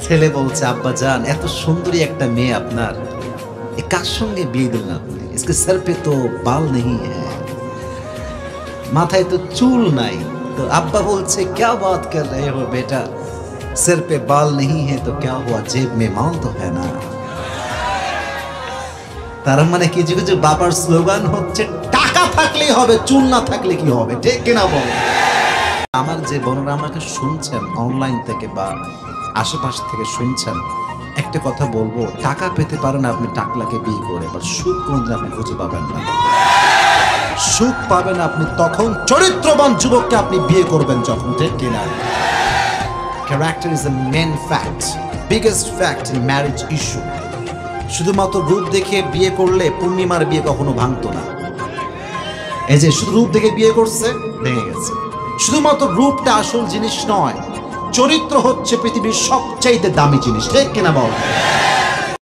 ছেলে বলছে, আব্বা জান এত সুন্দরী একটা মেয়ে আপনার, এ কার সঙ্গে বিয়ে দিলেন আপনি? इसके सर पे तो बाल नहीं है, মাথায় তো চুল নাই। তো আব্বা বলছে, क्या बात कर रहे हो बेटा, सिर पे बाल नहीं है तो क्या हुआ, जेब में माल तो है ना। তার মানে কিছু কিছু বাবার স্লোগান হচ্ছে টাকা থাকলেই হবে, চুল না থাকলে কি হবে, ঠিক কিনা বল? আমার যে বোনরা আমাকে শুনছেন অনলাইন থেকে বা আশেপাশ থেকে শুনছেন, একটা কথা বলবো, টাকা পেতে পারেন আপনি টাকলাকে বিয়ে করে, বা সুখ কোনদিন আপনি খুঁজে পাবেন না। সুখ পাবেন আপনি তখন চরিত্রবান যুবককে আপনি বিয়ে করবেন যখন, ঠিক কিনা? Character is the main fact, biggest fact in marriage issue. শুধুমাত্র রূপ দেখে বিয়ে করলে পূর্ণিমার বিয়ে কখনো ভাঙতো না। এই যে শুধু রূপ দেখে বিয়ে করছে, ভেঙে গেছে। শুধুমাত্র রূপটা আসল জিনিস নয়, চরিত্র হচ্ছে পৃথিবীর সবচাইতে দামি জিনিস, ঠিক কিনা বল?